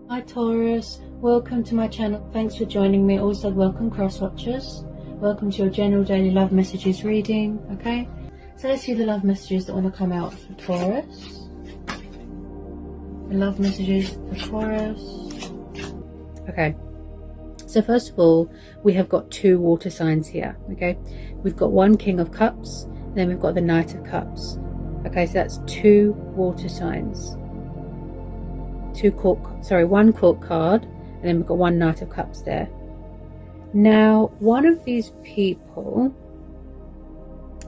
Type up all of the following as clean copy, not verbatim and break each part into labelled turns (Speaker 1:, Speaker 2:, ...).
Speaker 1: Hi Taurus, welcome to my channel. Thanks for joining me. Also welcome cross watchers. Welcome to your general daily love messages reading. Okay, so let's see the love messages that want to come out for Taurus. The love messages for Taurus. Okay, so first of all, we have got two water signs here. Okay, we've got one King of Cups, and then we've got the Knight of Cups. Okay, so that's two water signs. One court card, and then we've got one Knight of Cups there. Now, one of these people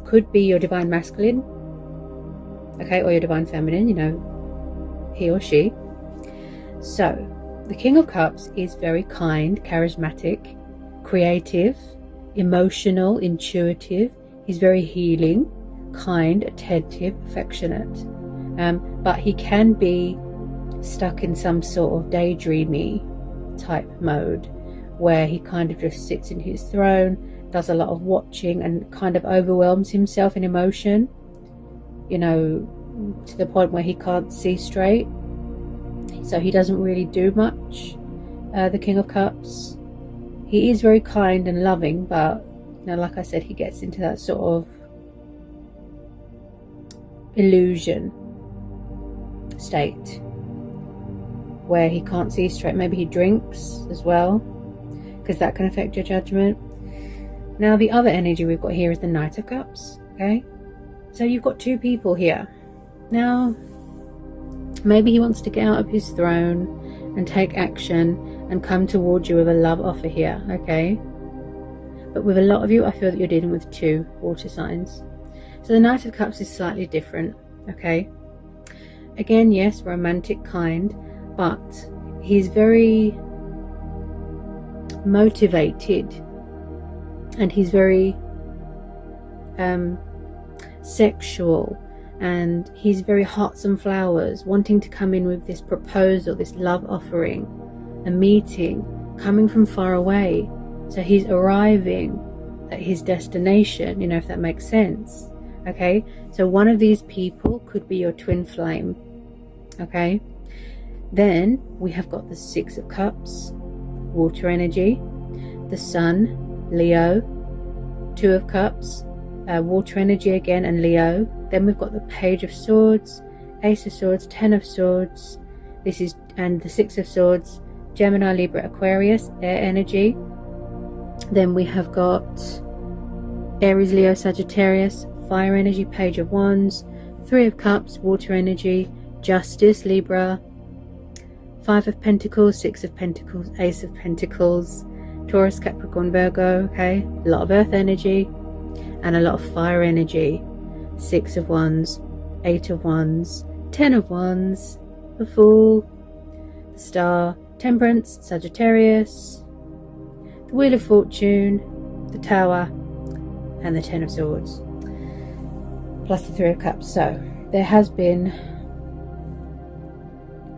Speaker 1: could be your divine masculine, okay, or your divine feminine, you know, he or she. So, the King of Cups is very kind, charismatic, creative, emotional, intuitive. He's very healing, kind, attentive, affectionate. But he can be stuck in some sort of daydreamy type mode where he kind of just sits in his throne, does a lot of watching, and kind of overwhelms himself in emotion, you know, to the point where he can't see straight. So he doesn't really do much, the King of Cups. He is very kind and loving, but you know, like I said, he gets into that sort of illusion state where he can't see straight. Maybe he drinks as well, because that can affect your judgment. Now, the other energy we've got here is the Knight of Cups. Okay, so you've got two people here. Now, maybe he wants to get out of his throne and take action and come towards you with a love offer here. Okay, but with a lot of you, I feel that you're dealing with two water signs. So the Knight of Cups is slightly different. Okay, again, yes, romantic, kind, but he's very motivated, and he's very sexual, and he's very hearts and flowers, wanting to come in with this proposal, this love offering, a meeting, coming from far away. So he's arriving at his destination, you know, if that makes sense. Okay, so one of these people could be your twin flame. Okay, then we have got the Six of Cups, water energy, the Sun, Leo, Two of Cups, water energy again, and Leo. Then we've got the Page of Swords, Ace of Swords, Ten of Swords, and the Six of Swords, Gemini, Libra, Aquarius, air energy. Then we have got Aries, Leo, Sagittarius, fire energy, Page of Wands, Three of Cups, water energy, Justice, Libra, Five of Pentacles, Six of Pentacles, Ace of Pentacles, Taurus, Capricorn, Virgo. Okay, a lot of earth energy and a lot of fire energy. Six of Wands, Eight of Wands, Ten of Wands, the Fool, the Star, Temperance, Sagittarius, the Wheel of Fortune, the Tower, and the Ten of Swords, plus the Three of Cups. So there has been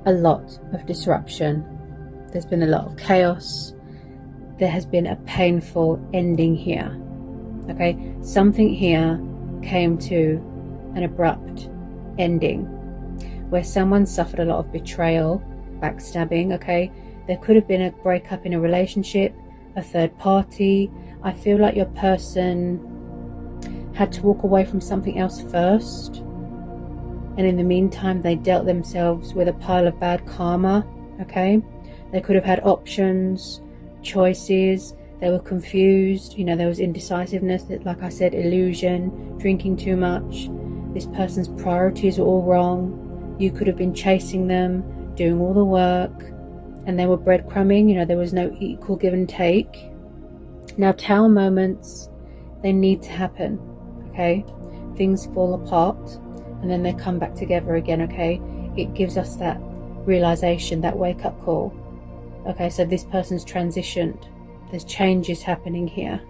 Speaker 1: a lot of disruption. There's been a lot of chaos. There has been a painful ending here. Okay, something here came to an abrupt ending where someone suffered a lot of betrayal, backstabbing. Okay, there could have been a breakup in a relationship, a third party. I feel like your person had to walk away from something else first, and in the meantime they dealt themselves with a pile of bad karma. Okay, they could have had options, choices. They were confused, you know, there was indecisiveness, that, like I said, illusion, drinking too much. This person's priorities were all wrong. You could have been chasing them, doing all the work, and they were breadcrumbing, you know, there was no equal give and take. Now, tower moments, they need to happen. Okay, things fall apart and then they come back together again. Okay, it gives us that realization, that wake-up call. Okay, so this person's transitioned. There's changes happening here.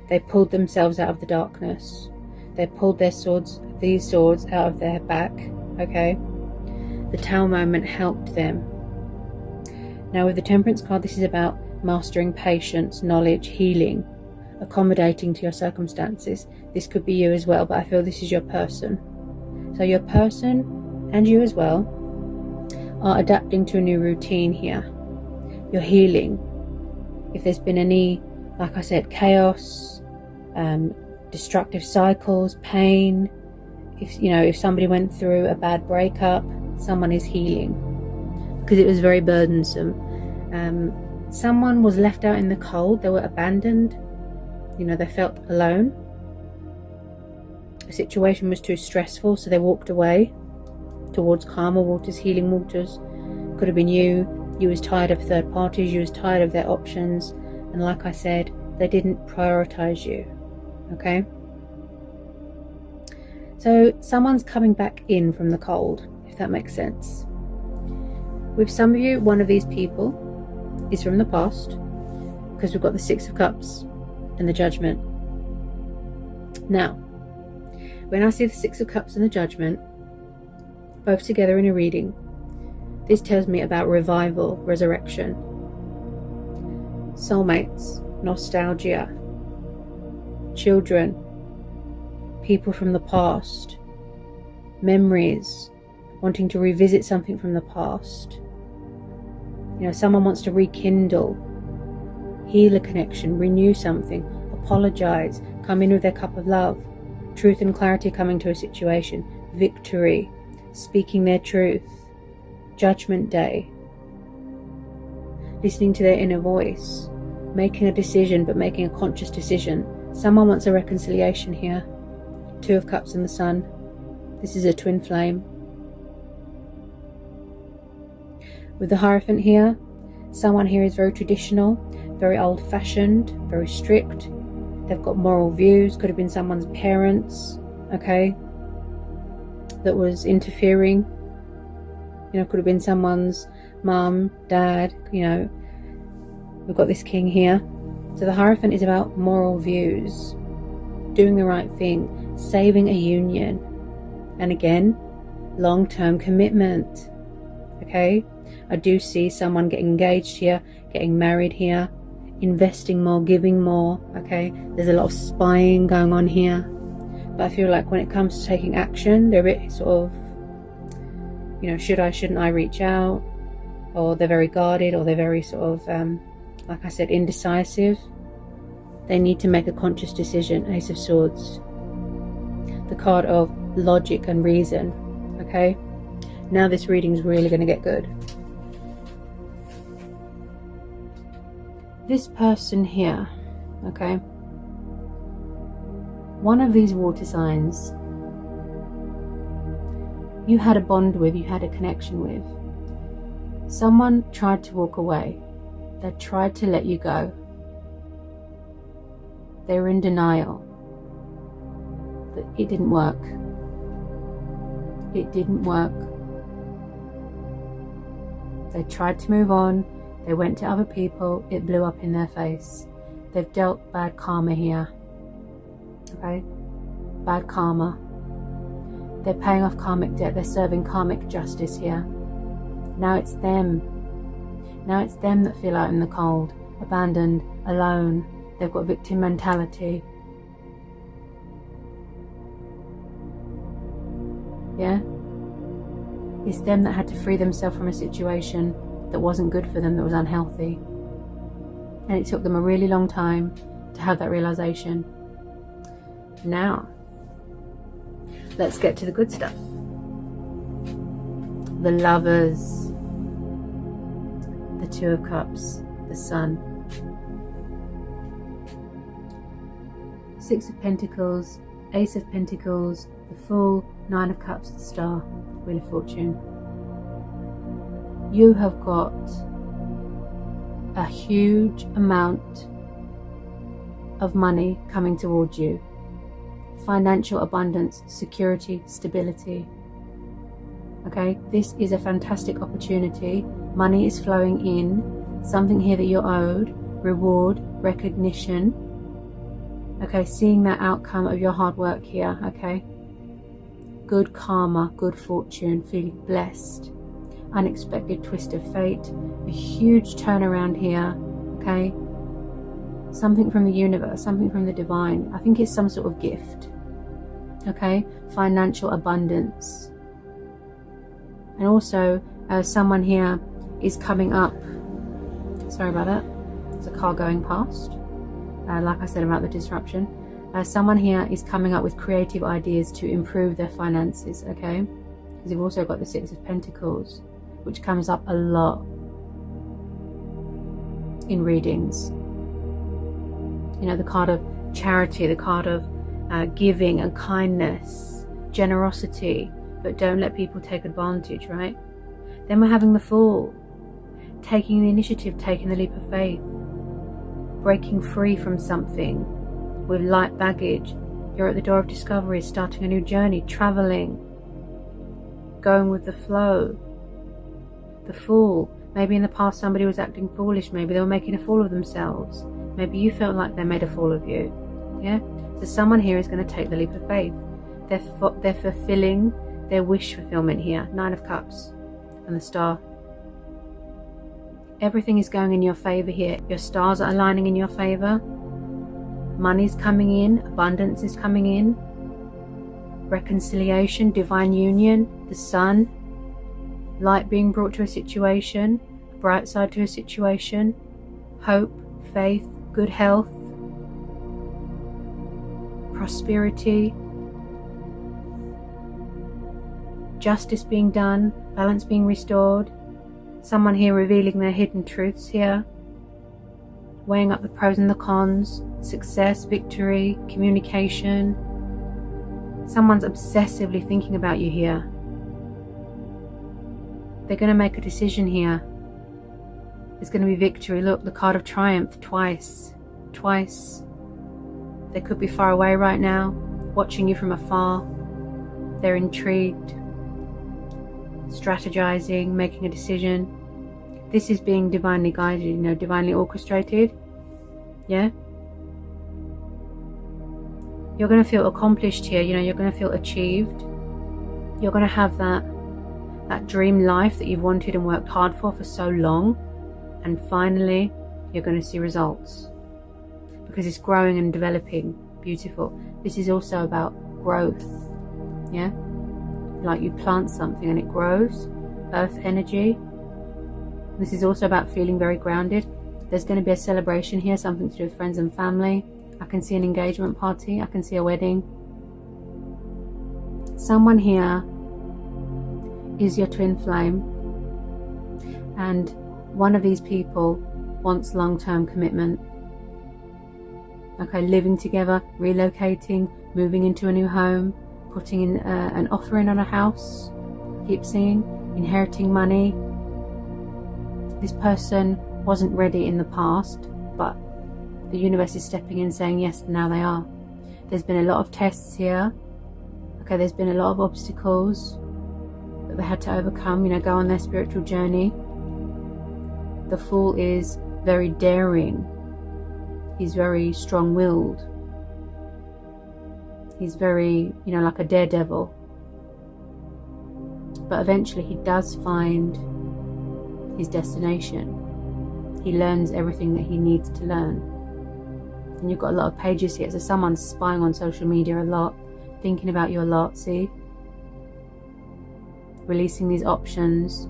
Speaker 1: They pulled themselves out of the darkness. They pulled these swords out of their back. Okay, the Tower moment helped them. Now with the Temperance card, this is about mastering patience, knowledge, healing, accommodating to your circumstances. This could be you as well, but I feel this is your person. So your person and you as well are adapting to a new routine here. You're healing. If there's been any, like I said, chaos, destructive cycles, pain, if somebody went through a bad breakup, someone is healing because it was very burdensome. Someone was left out in the cold. They were abandoned. They felt alone. The situation was too stressful, so they walked away towards calmer waters, healing waters. Could have been you was tired of third parties, you was tired of their options, and like I said, they didn't prioritize you. Okay, so someone's coming back in from the cold, if that makes sense. With some of you, one of these people is from the past, because we've got the Six of Cups and the Judgment. Now, when I see the Six of Cups and the Judgment both together in a reading, this tells me about revival, resurrection, soulmates, nostalgia, children, people from the past, memories, wanting to revisit something from the past. Someone wants to rekindle, heal a connection, renew something, apologize, come in with their cup of love, truth and clarity coming to a situation, victory, speaking their truth, Judgment Day, listening to their inner voice, making a decision, but making a conscious decision. Someone wants a reconciliation here. Two of Cups and the Sun. This is a twin flame. With the Hierophant here, someone here is very traditional, very old-fashioned, very strict. They've got moral views. Could have been someone's parents, okay, that was interfering. Could have been someone's mum, dad. We've got this King here. So the Hierophant is about moral views, doing the right thing, saving a union, and again, long-term commitment. Okay, I do see someone getting engaged here, getting married here, investing more, giving more. Okay, there's a lot of spying going on here, but I feel like when it comes to taking action, they're a bit sort of, should I, shouldn't I reach out, or they're very guarded, or they're very sort of, like I said, indecisive. They need to make a conscious decision. Ace of Swords, the card of logic and reason. Okay, now this reading's really going to get good. This person here, okay, one of these water signs you had a bond with, you had a connection with. Someone tried to walk away. They tried to let you go. They were in denial. But it didn't work. It didn't work. They tried to move on. They went to other people. It blew up in their face. They've dealt bad karma here. Okay? Bad karma. They're paying off karmic debt. They're serving karmic justice here. Now it's them. Now it's them that feel out in the cold, abandoned, alone. They've got victim mentality. Yeah? It's them that had to free themselves from a situation that wasn't good for them, that was unhealthy. And it took them a really long time to have that realization. Now, let's get to the good stuff. The Lovers, the Two of Cups, the Sun, Six of Pentacles, Ace of Pentacles, the Fool, Nine of Cups, the Star, Wheel of Fortune. You have got a huge amount of money coming towards you. Financial abundance, security, stability. Okay, this is a fantastic opportunity. Money is flowing in. Something here that you're owed. Reward, recognition. Okay, seeing that outcome of your hard work here. Okay, good karma, good fortune, feeling blessed. Unexpected twist of fate. A huge turnaround here. Okay, something from the universe, something from the divine. I think it's some sort of gift. Okay, financial abundance. And also Someone here is coming up. Sorry about that. There's a car going past. Like I said about the disruption. Someone here is coming up with creative ideas to improve their finances, okay? Because you've also got the Six of Pentacles, which comes up a lot in readings. You know, the card of charity, the card of giving and kindness, generosity, but don't let people take advantage, right? Then we're having the Fool, taking the initiative, taking the leap of faith, breaking free from something with light baggage. You're at the door of discovery, starting a new journey, traveling, going with the flow. The Fool, maybe in the past somebody was acting foolish, maybe they were making a fool of themselves, maybe you felt like they made a fool of you. Yeah, so someone here is going to take the leap of faith. They're fulfilling their wish fulfillment here. Nine of Cups and the Star. Everything is going in your favor here. Your stars are aligning in your favor. Money's coming in, abundance is coming in, reconciliation, divine union, the sun, light being brought to a situation, bright side to a situation, hope, faith, good health, prosperity, justice being done, balance being restored. Someone here revealing their hidden truths here, weighing up the pros and the cons, success, victory, communication. Someone's obsessively thinking about you here. They're going to make a decision here. There's going to be victory. Look, the card of triumph twice. They could be far away right now, watching you from afar. They're intrigued, strategizing, making a decision. This is being divinely guided, you know, divinely orchestrated. Yeah? You're going to feel accomplished here, you know, you're going to feel achieved. You're going to have that dream life that you've wanted and worked hard for so long. And finally, you're going to see results. Because it's growing and developing. Beautiful. This is also about growth. Yeah? Like you plant something and it grows. Earth energy. This is also about feeling very grounded. There's going to be a celebration here, something to do with friends and family. I can see an engagement party. I can see a wedding. Someone here is your twin flame. And one of these people wants long-term commitment. Okay, living together, relocating, moving into a new home, putting in an offer in on a house. Keep seeing, inheriting money. This person wasn't ready in the past, but the universe is stepping in saying yes, now they are. There's been a lot of tests here. Okay, there's been a lot of obstacles that they had to overcome, you know, go on their spiritual journey. The Fool is very daring. He's very strong-willed. He's very, you know, like a daredevil. But eventually he does find his destination. He learns everything that he needs to learn. And you've got a lot of pages here. So someone's spying on social media a lot, thinking about you a lot, see? Releasing these options.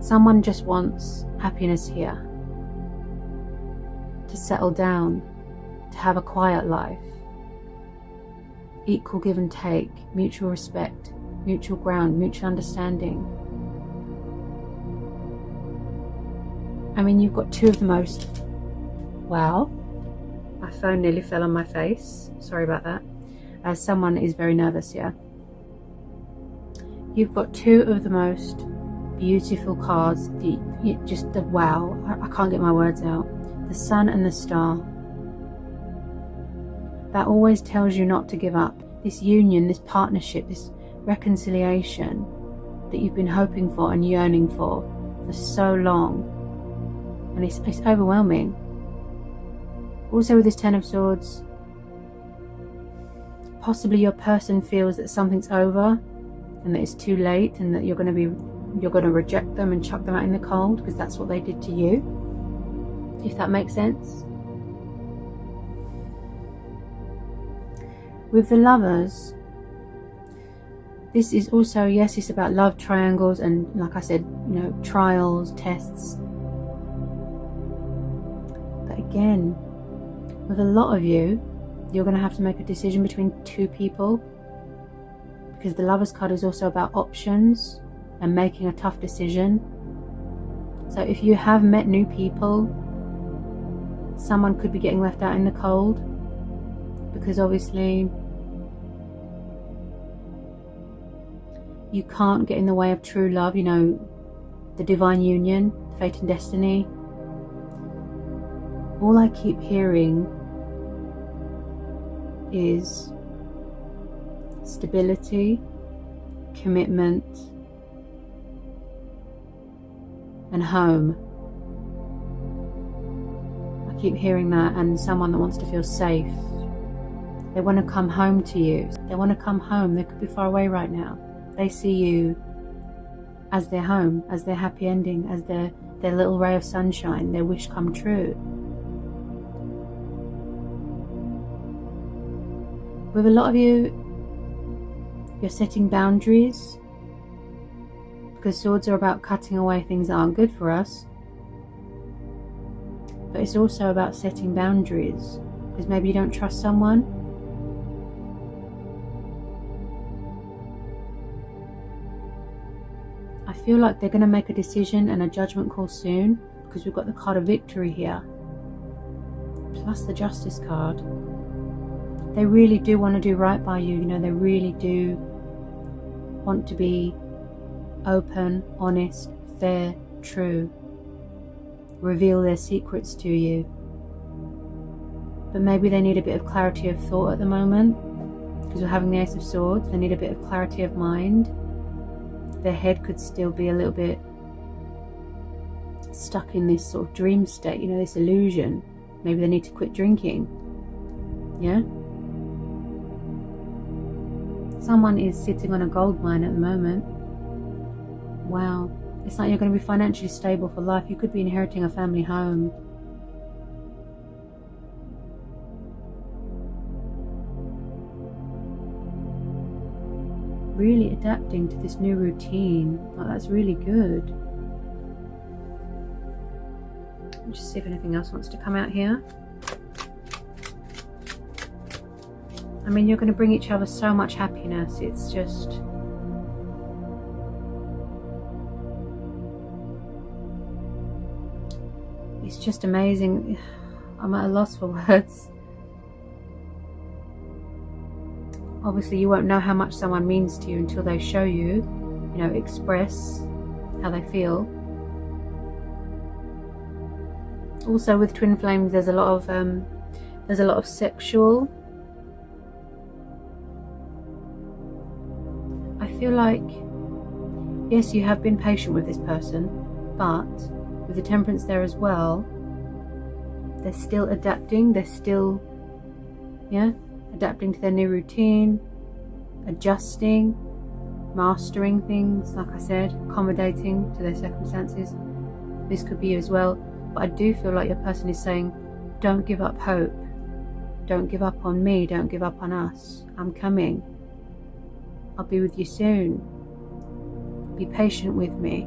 Speaker 1: Someone just wants happiness here. To settle down. To have a quiet life. Equal give and take. Mutual respect. Mutual ground. Mutual understanding. I mean, you've got two of the most... Wow. My phone nearly fell on my face. Sorry about that. Someone is very nervous here. You've got two of the most beautiful cards. Just the wow. I can't get my words out. The Sun and the Star. That always tells you not to give up. This union, this partnership, this reconciliation that you've been hoping for and yearning for so long. And it's overwhelming. Also with this Ten of Swords, possibly your person feels that something's over and that it's too late and that you're going to reject them and chuck them out in the cold because that's what they did to you, if that makes sense. With the Lovers, This is also, yes, it's about love triangles and, like I said, you know, trials, tests. But again, with a lot of you, you're going to have to make a decision between two people, because the Lovers card is also about options and making a tough decision. So if you have met new people, someone could be getting left out in the cold, because obviously you can't get in the way of true love, you know, the divine union, fate and destiny. All I keep hearing is stability, commitment, and home. I keep hearing that, and someone that wants to feel safe. They want to come home to you. They want to come home. They could be far away right now. They see you as their home, as their happy ending, as their little ray of sunshine, their wish come true. With a lot of you, you're setting boundaries, because swords are about cutting away things that aren't good for us. But it's also about setting boundaries, because maybe you don't trust someone. I feel like they're going to make a decision and a judgment call soon, because we've got the card of victory here, plus the Justice card. They really do want to do right by you, you know, they really do want to be open, honest, fair, true, reveal their secrets to you. But maybe they need a bit of clarity of thought at the moment, because we're having the Ace of Swords. They need a bit of clarity of mind. Their head could still be a little bit stuck in this sort of dream state, you know, this illusion. Maybe they need to quit drinking. Yeah? Someone is sitting on a gold mine at the moment. Wow. It's like you're going to be financially stable for life. You could be inheriting a family home. Really adapting to this new routine. Oh, that's really good. Let me just see if anything else wants to come out here. I mean, you're going to bring each other so much happiness. It's just... it's just amazing. I'm at a loss for words. Obviously, you won't know how much someone means to you until they show you, you know, express how they feel. Also, with twin flames, there's a lot of sexual. I feel like, yes, you have been patient with this person, but with the Temperance there as well, they're still adapting. They're still, yeah, adapting to their new routine, adjusting, mastering things, like I said, accommodating to their circumstances. This could be you as well, but I do feel like your person is saying, don't give up hope, don't give up on me, don't give up on us, I'm coming, I'll be with you soon, be patient with me,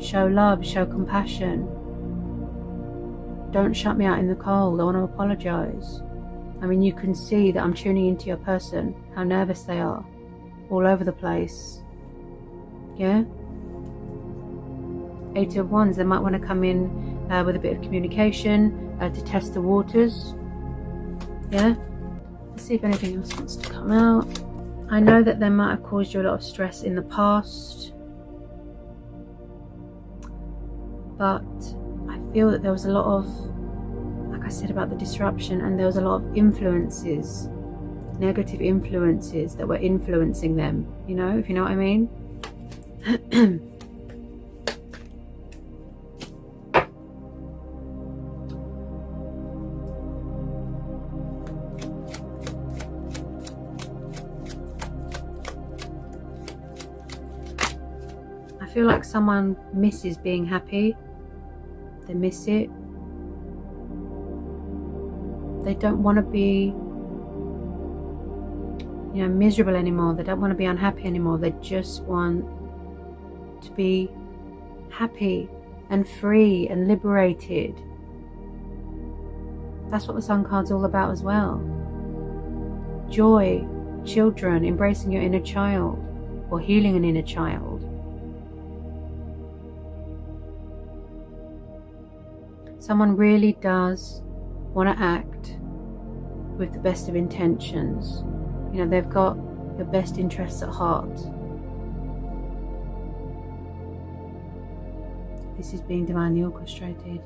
Speaker 1: show love, show compassion, don't shut me out in the cold, I want to apologize. I mean, you can see that I'm tuning into your person, how nervous they are, all over the place. Yeah? 8 of Wands, they might want to come in with a bit of communication to test the waters. Yeah? Let's see if anything else wants to come out. I know that they might have caused you a lot of stress in the past, but I feel that there was a lot of, like I said about the disruption, and there was a lot of influences, negative influences that were influencing them, you know, if you know what I mean. I feel like someone misses being happy. They miss it. They don't want to be miserable anymore. They don't want to be unhappy anymore. They just want to be happy and free and liberated. That's what the Sun card's all about as well. Joy, children, embracing your inner child, or healing an inner child. Someone really does want to act with the best of intentions. They've got your best interests at heart. This is being divinely orchestrated.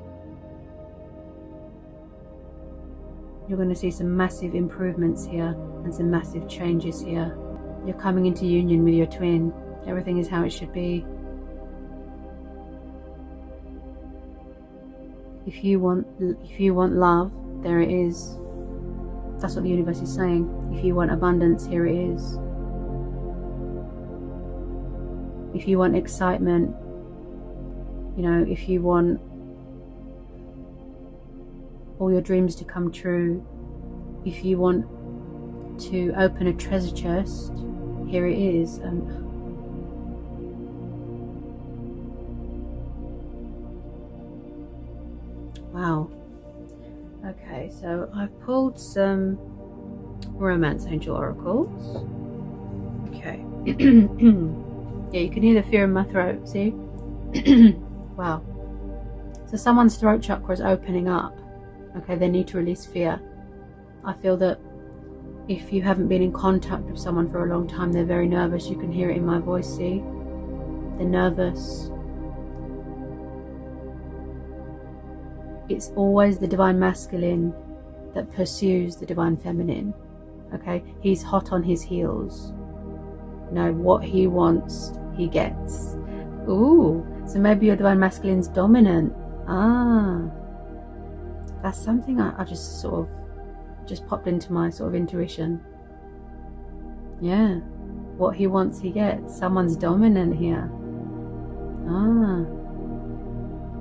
Speaker 1: You're going to see some massive improvements here and some massive changes here. You're coming into union with your twin. Everything is how it should be. If you want love, there it is. That's what the universe is saying. If you want abundance, here it is. If you want excitement, if you want all your dreams to come true, if you want to open a treasure chest, here it is. Wow. Okay, so I've pulled some romance angel oracles. Okay. Yeah, you can hear the fear in my throat, see? Wow. So someone's throat chakra is opening up. Okay, they need to release fear. I feel that if you haven't been in contact with someone for a long time, they're very nervous. You can hear it in my voice, see? They're nervous. It's always the divine masculine that pursues the divine feminine. Okay, he's hot on his heels. What he wants, he gets. Ooh, so maybe your divine masculine's dominant. That's something I just popped into my sort of intuition. Yeah, what he wants, he gets. Someone's dominant here.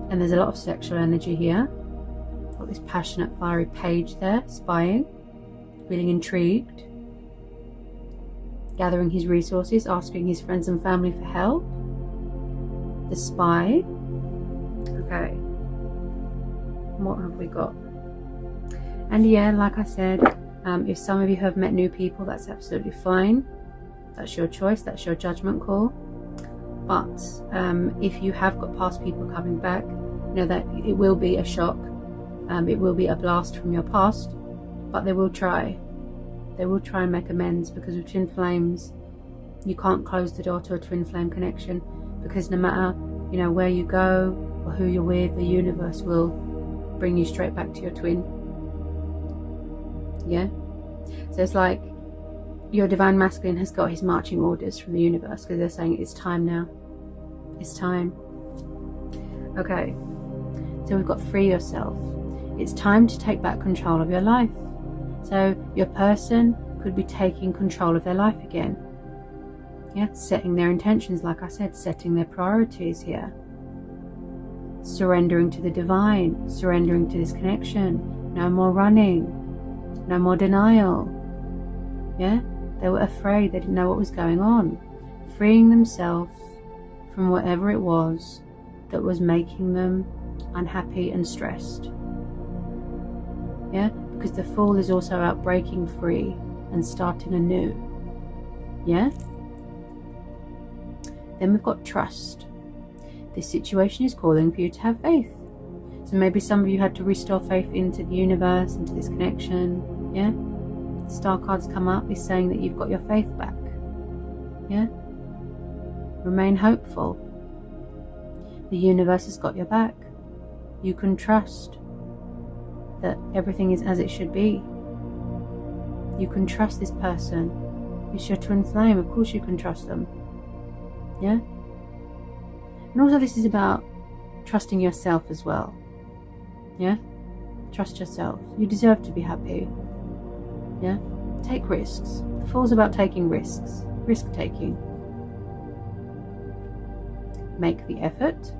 Speaker 1: And there's a lot of sexual energy here. Got this passionate, fiery page there, spying, feeling intrigued, gathering his resources, asking his friends and family for help. The spy. Okay. What have we got? And yeah, like I said, if some of you have met new people, that's absolutely fine. That's your choice. That's your judgment call. But if you have got past people coming back, know that it will be a shock. It will be a blast from your past, but they will try. They will try and make amends, because with twin flames, you can't close the door to a twin flame connection, because no matter where you go or who you're with, the universe will bring you straight back to your twin. Yeah. So it's like your divine masculine has got his marching orders from the universe, because they're saying it's time now. It's time. Okay. So we've got free yourself. It's time to take back control of your life. So your person could be taking control of their life again. Yeah, setting their intentions, like I said, setting their priorities here. Surrendering to the divine, surrendering to this connection. No more running, no more denial. Yeah, they were afraid, they didn't know what was going on. Freeing themselves from whatever it was that was making them unhappy and stressed. Yeah, because the Fool is also about breaking free and starting anew. Yeah. Then we've got trust. This situation is calling for you to have faith. So maybe some of you had to restore faith into the universe, into this connection. Yeah. The Star cards come up, is saying that you've got your faith back. Yeah. Remain hopeful. The universe has got your back. You can trust that everything is as it should be. You can trust this person. It's your twin flame. Of course you can trust them. Yeah. And also this is about trusting yourself as well. Yeah. Trust yourself. You deserve to be happy. Yeah. Take risks. The Fool's about taking risks. Risk taking. Make the effort.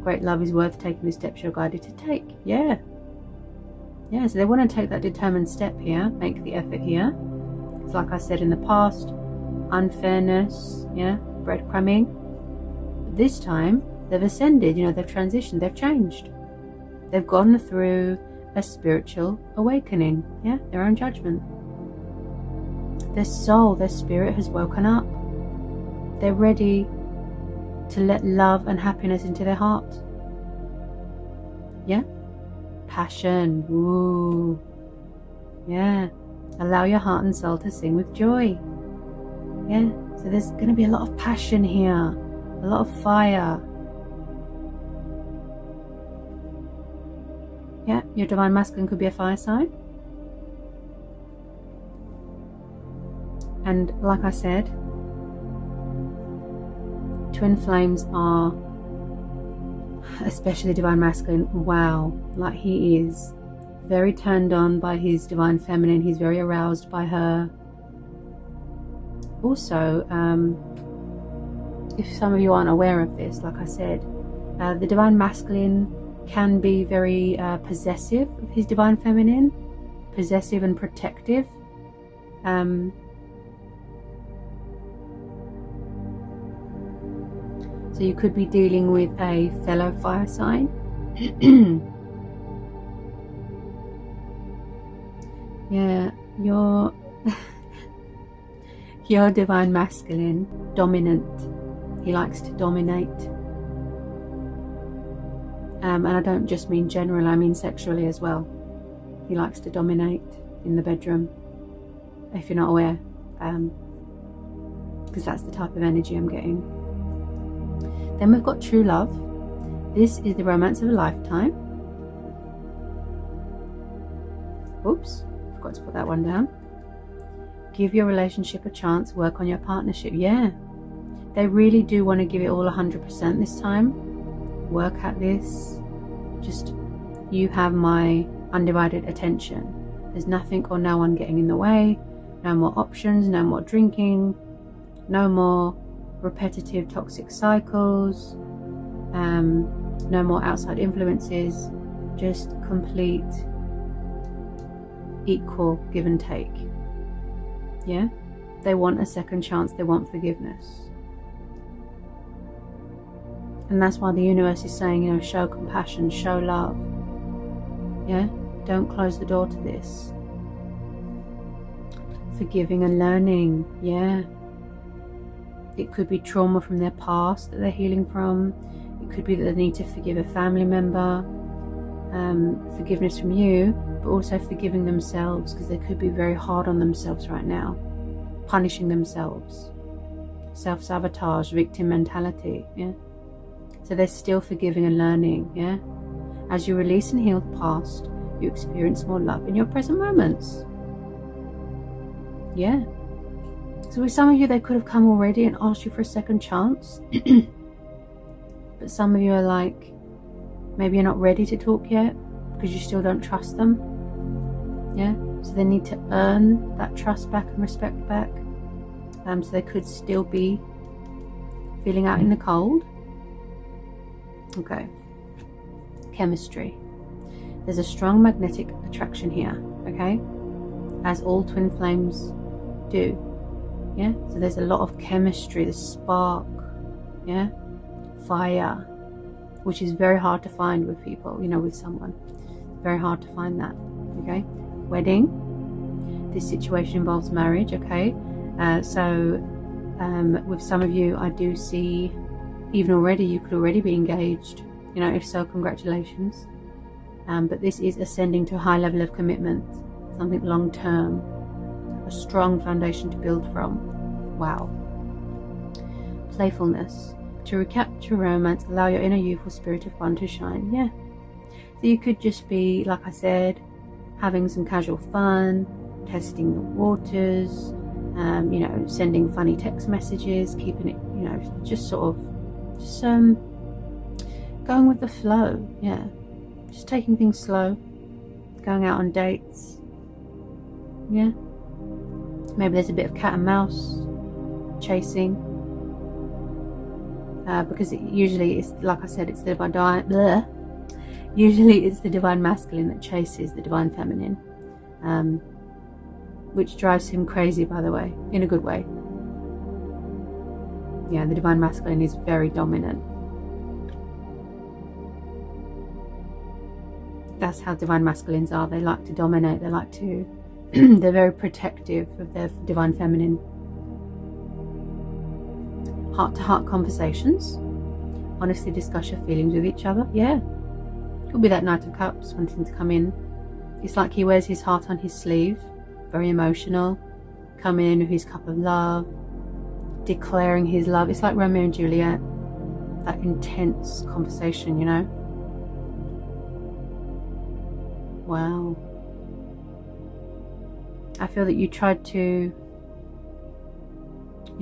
Speaker 1: Great love is worth taking the steps you're guided to take. Yeah. Yeah, so they want to take that determined step here. Make the effort here. It's like I said in the past, unfairness, yeah, breadcrumbing. But this time they've ascended, you know, they've transitioned, they've changed. They've gone through a spiritual awakening, yeah, their own judgment. Their soul, their spirit has woken up. They're ready to let love and happiness into their heart. Yeah? Passion. Ooh. Yeah. Allow your heart and soul to sing with joy. Yeah? So there's going to be a lot of passion here. A lot of fire. Yeah? Your divine masculine could be a fire sign. And like I said, twin flames are, especially divine masculine, wow, like he is very turned on by his divine feminine. He's very aroused by her. Also, if some of you aren't aware of this, like I said, the divine masculine can be very possessive of his divine feminine, possessive and protective. So you could be dealing with a fellow fire sign. Yeah, your divine masculine, dominant. He likes to dominate. And I don't just mean general, I mean sexually as well. He likes to dominate in the bedroom, if you're not aware, because that's the type of energy I'm getting. Then we've got true love. This is the romance of a lifetime. Oops, forgot to put that one down. Give your relationship a chance, work on your partnership. Yeah, they really do want to give it all 100% this time. Work at this. Just, you have my undivided attention. There's nothing or no one getting in the way. No more options, no more drinking, no more repetitive toxic cycles, no more outside influences, just complete equal give and take. Yeah, they want a second chance, they want forgiveness. And that's why the universe is saying, you know, show compassion, show love. Yeah, don't close the door to this. Forgiving and learning. Yeah, it could be trauma from their past that they're healing from. It could be that they need to forgive a family member. Forgiveness from you, but also forgiving themselves, because they could be very hard on themselves right now, punishing themselves, self-sabotage, victim mentality. Yeah, so they're still forgiving and learning. Yeah, as you release and heal the past, you experience more love in your present moments. Yeah, so with some of you, they could have come already and asked you for a second chance. But some of you are like, maybe you're not ready to talk yet because you still don't trust them. Yeah, so they need to earn that trust back and respect back. So they could still be feeling out in the cold. Okay, chemistry. There's a strong magnetic attraction here, okay, as all twin flames do. Yeah, so there's a lot of chemistry, the spark, yeah, fire, which is very hard to find with people, you know, with someone. Very hard to find that. Okay, wedding. This situation involves marriage. Okay, so with some of you, I do see, even already, you could already be engaged. You know, if so, congratulations. But this is ascending to a high level of commitment, something long term, a strong foundation to build from. Wow. Playfulness. To recapture romance, allow your inner youthful spirit of fun to shine. Yeah. So you could just be, like I said, having some casual fun, testing the waters, you know, sending funny text messages, keeping it, you know, just sort of, just going with the flow. Yeah. Just taking things slow, going out on dates. Yeah. Maybe there's a bit of cat and mouse chasing. Because usually it's, like I said, it's the divine, usually it's the divine masculine that chases the divine feminine, which drives him crazy, by the way, in a good way. Yeah, the divine masculine is very dominant. That's how divine masculines are. They like to dominate. They like to they're very protective of their divine feminine. Heart-to-heart conversations. Honestly discuss your feelings with each other. Yeah, could be that Knight of Cups wanting to come in. It's like he wears his heart on his sleeve. Very emotional. Coming in with his cup of love, declaring his love. It's like Romeo and Juliet. That intense conversation, you know. Wow. I feel that you tried to, you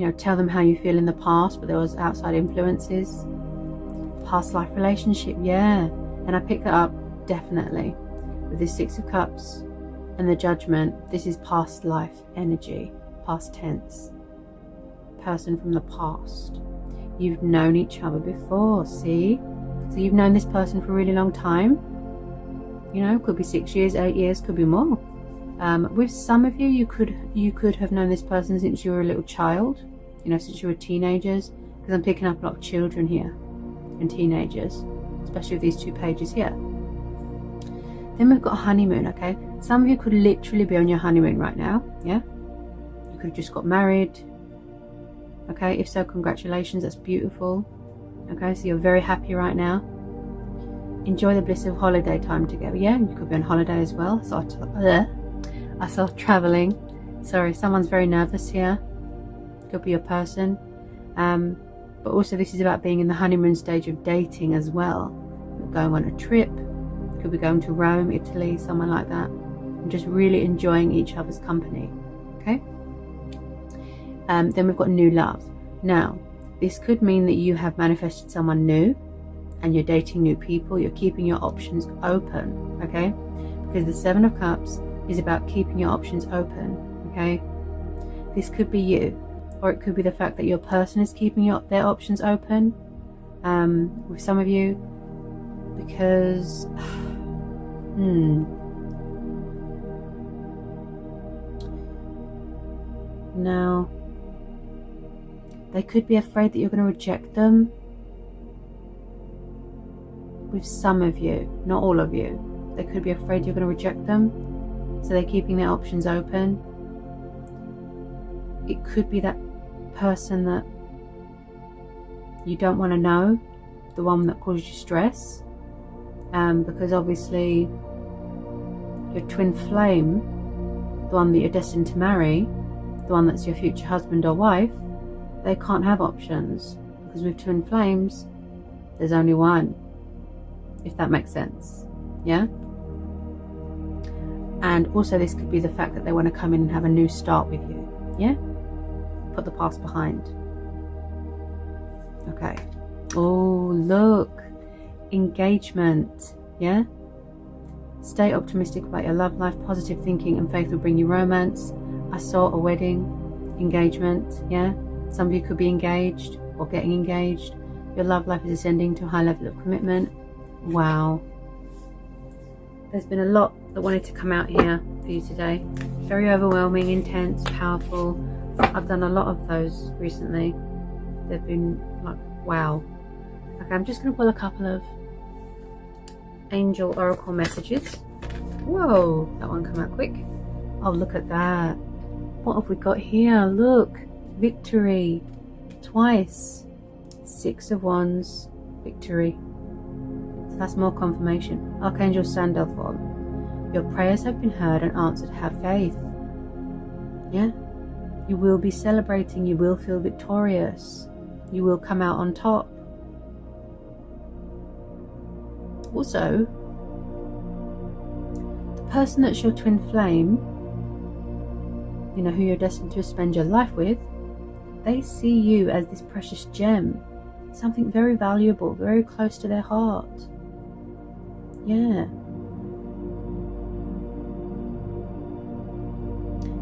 Speaker 1: know, tell them how you feel in the past, but there was outside influences. Past life relationship, yeah. And I picked that up definitely with this Six of Cups and the Judgment. This is past life energy, past tense. Person from the past. You've known each other before, see? So you've known this person for a really long time. You know, could be 6 years, 8 years, could be more. With some of you, you could have known this person since you were a little child, you know, since you were teenagers, because I'm picking up a lot of children here and teenagers, especially with these 2 pages here. Then we've got a honeymoon, okay? Some of you could literally be on your honeymoon right now, yeah? You could have just got married, okay? If so, congratulations, that's beautiful, okay? So you're very happy right now. Enjoy the bliss of holiday time together, yeah? You could be on holiday as well. So I saw traveling. Sorry, someone's very nervous here. Could be your person. But also this is about being in the honeymoon stage of dating as well. Going on a trip. Could be going to Rome, Italy, someone like that. And just really enjoying each other's company. Okay? Then we've got new love. Now, this could mean that you have manifested someone new and you're dating new people. You're keeping your options open. Okay? Because the Seven of Cups is about keeping your options open, okay? This could be you, or it could be the fact that your person is keeping their options open with some of you, because now they could be afraid that you're going to reject them. With some of you, not all of you, they could be afraid you're going to reject them. So they're keeping their options open. It could be that person that you don't want to know, the one that caused you stress, because obviously your twin flame, the one that you're destined to marry, the one that's your future husband or wife, they can't have options, because with twin flames there's only one, if that makes sense. Yeah. And also this could be the fact that they want to come in and have a new start with you. Yeah? Put the past behind. Okay. Oh, look. Engagement. Yeah? Stay optimistic about your love life. Positive thinking and faith will bring you romance. I saw a wedding. Engagement. Yeah? Some of you could be engaged or getting engaged. Your love life is ascending to a high level of commitment. Wow. There's been a lot that wanted to come out here for you today. Very overwhelming, intense, powerful. I've done a lot of those recently. They've been like, wow. Okay, I'm just going to pull a couple of angel oracle messages. Whoa, that one come out quick. Oh, look at that. What have we got here? Look, victory. Twice. 6 of Wands, victory. So that's more confirmation. Archangel Sandal form. Your prayers have been heard and answered. Have faith. Yeah? You will be celebrating. You will feel victorious. You will come out on top. Also, the person that's your twin flame, you know, who you're destined to spend your life with, they see you as this precious gem. Something very valuable, very close to their heart. Yeah.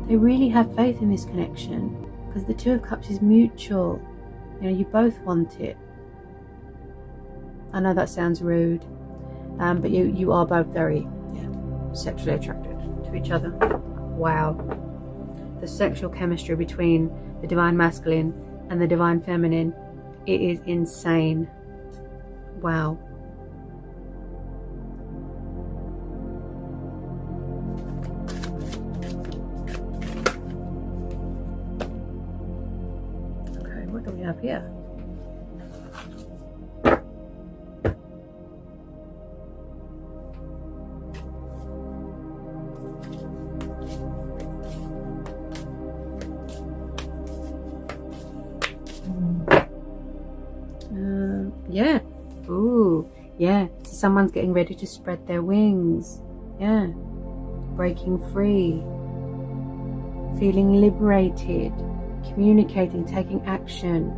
Speaker 1: They really have faith in this connection because the Two of Cups is mutual. You know, you both want it. I know that sounds rude, but you are both very sexually attracted to each other. Wow. the sexual chemistry between the divine masculine and the divine feminine, it is insane. Wow. Okay, what do we have here? Yeah. Ooh. Yeah. So someone's getting ready to spread their wings. Yeah. Breaking free. Feeling liberated. Communicating, taking action.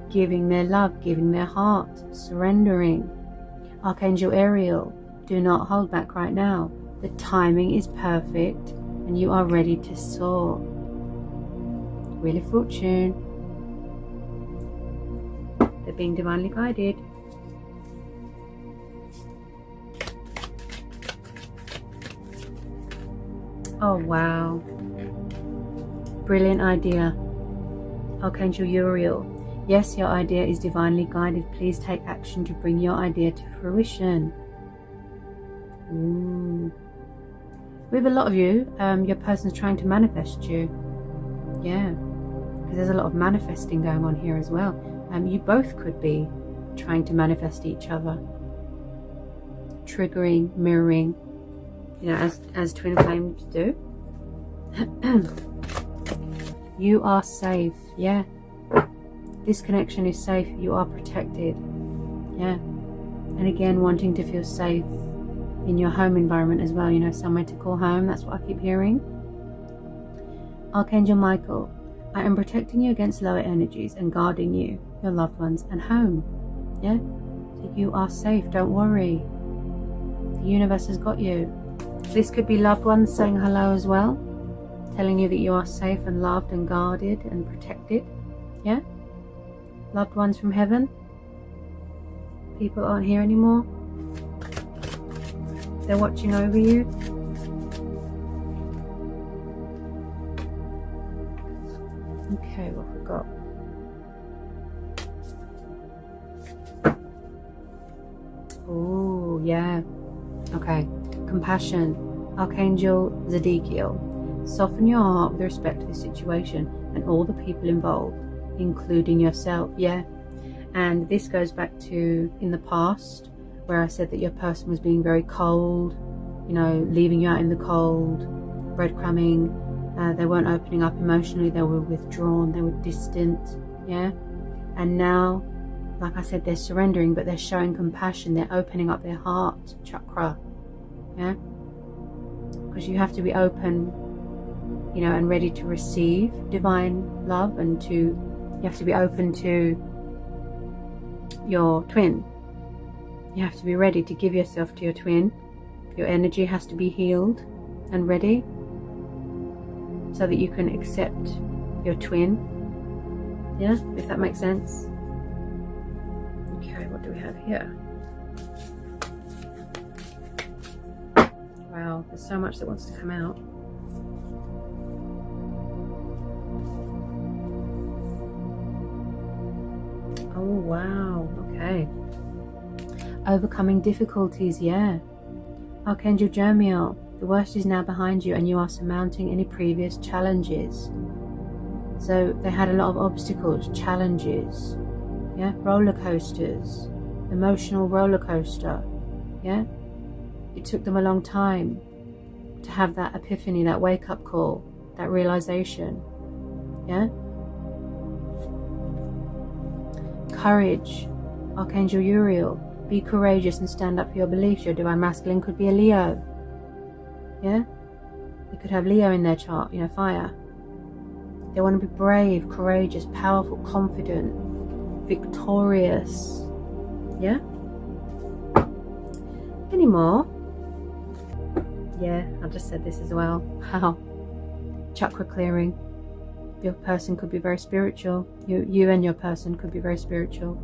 Speaker 1: Giving their love, giving their heart, surrendering. Archangel Ariel, do not hold back right now. The timing is perfect and you are ready to soar. Wheel of Fortune. They're being divinely guided. Oh wow. Brilliant idea. Archangel Uriel. Yes, your idea is divinely guided. Please take action to bring your idea to fruition. Ooh. With a lot of you, your person's trying to manifest you. Yeah. Because there's a lot of manifesting going on here as well. You both could be trying to manifest each other. Triggering, mirroring, you know, as twin flames do. You are safe, yeah. This connection is safe, you are protected, yeah. And again, wanting to feel safe in your home environment as well, you know, somewhere to call home, that's what I keep hearing. Archangel Michael, I am protecting you against lower energies and guarding you, your loved ones, and home, yeah. So you are safe, don't worry. The universe has got you. This could be loved ones saying hello as well, telling you that you are safe and loved and guarded and protected, yeah. Loved ones from heaven. People aren't here anymore. They're watching over you. Okay, what have we got? Oh, yeah. Okay. Compassion. Archangel Zedekiel. Soften your heart with respect to the situation and all the people involved, including yourself, yeah. And this goes back to in the past where I said that your person was being very cold, you know, leaving you out in the cold, breadcrumbing. They weren't opening up emotionally, they were withdrawn, they were distant, yeah. And now, like I said, they're surrendering, but they're showing compassion, they're opening up their heart chakra, yeah. Because you have to be open, you know, and ready to receive divine love, and you have to be open to your twin. You have to be ready to give yourself to your twin. Your energy has to be healed and ready so that you can accept your twin. Yeah, if that makes sense. Okay, what do we have here? Wow, there's so much that wants to come out. Oh wow, okay. Overcoming difficulties, yeah. Archangel Jermiel, the worst is now behind you and you are surmounting any previous challenges. So they had a lot of obstacles, challenges, yeah, roller coasters, emotional roller coaster, yeah. It took them a long time to have that epiphany, that wake-up call, that realization, yeah. Courage, Archangel Uriel, be courageous and stand up for your beliefs. Your divine masculine could be a Leo, yeah. They could have Leo in their chart, you know, fire. They want to be brave, courageous, powerful, confident, victorious, yeah. Any more? Yeah, I just said this as well. Wow. Chakra clearing. Your person could be very spiritual. You and your person could be very spiritual.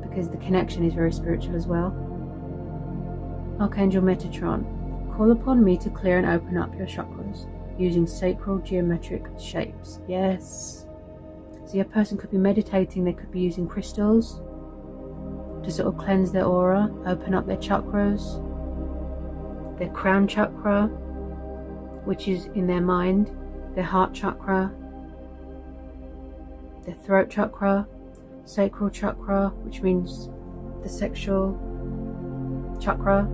Speaker 1: Because the connection is very spiritual as well. Archangel Metatron. call upon me to clear and open up your chakras using sacral geometric shapes. Yes. So your person could be meditating, they could be using crystals to sort of cleanse their aura, open up their chakras, their crown chakra, which is in their mind, their heart chakra, their throat chakra, sacral chakra, which means the sexual chakra.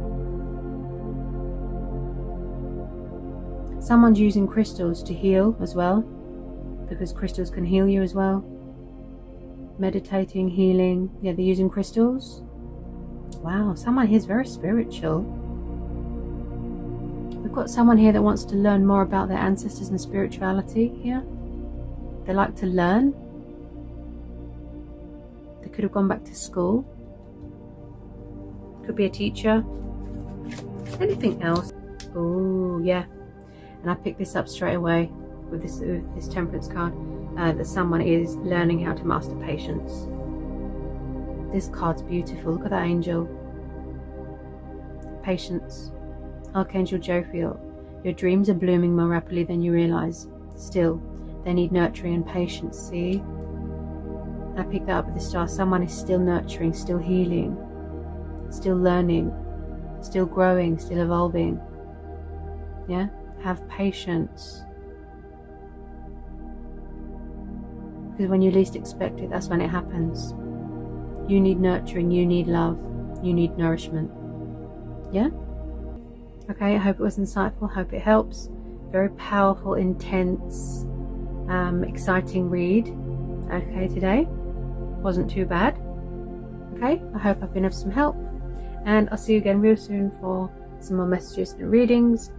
Speaker 1: Someone's using crystals to heal as well, because crystals can heal you as well. Meditating, healing, yeah, they're using crystals. Wow, someone here is very spiritual. We've got someone here that wants to learn more about their ancestors and spirituality here. They like to learn. They could have gone back to school. Could be a teacher. Anything else? Oh, yeah. And I picked this up straight away with this Temperance card, that someone is learning how to master patience. This card's beautiful. Look at that angel. Patience. Archangel Jophiel. Your dreams are blooming more rapidly than you realize. Still, they need nurturing and patience. See? I picked that up with the star. Someone is still nurturing, still healing, still learning, still growing, still evolving. Yeah? Have patience. Because when you least expect it, that's when it happens. You need nurturing, you need love, you need nourishment. Yeah? Okay, I hope it was insightful, hope it helps. Very powerful, intense, exciting read. Okay, today. Wasn't too bad. Okay, I hope I've been of some help. And I'll see you again real soon for some more messages and readings.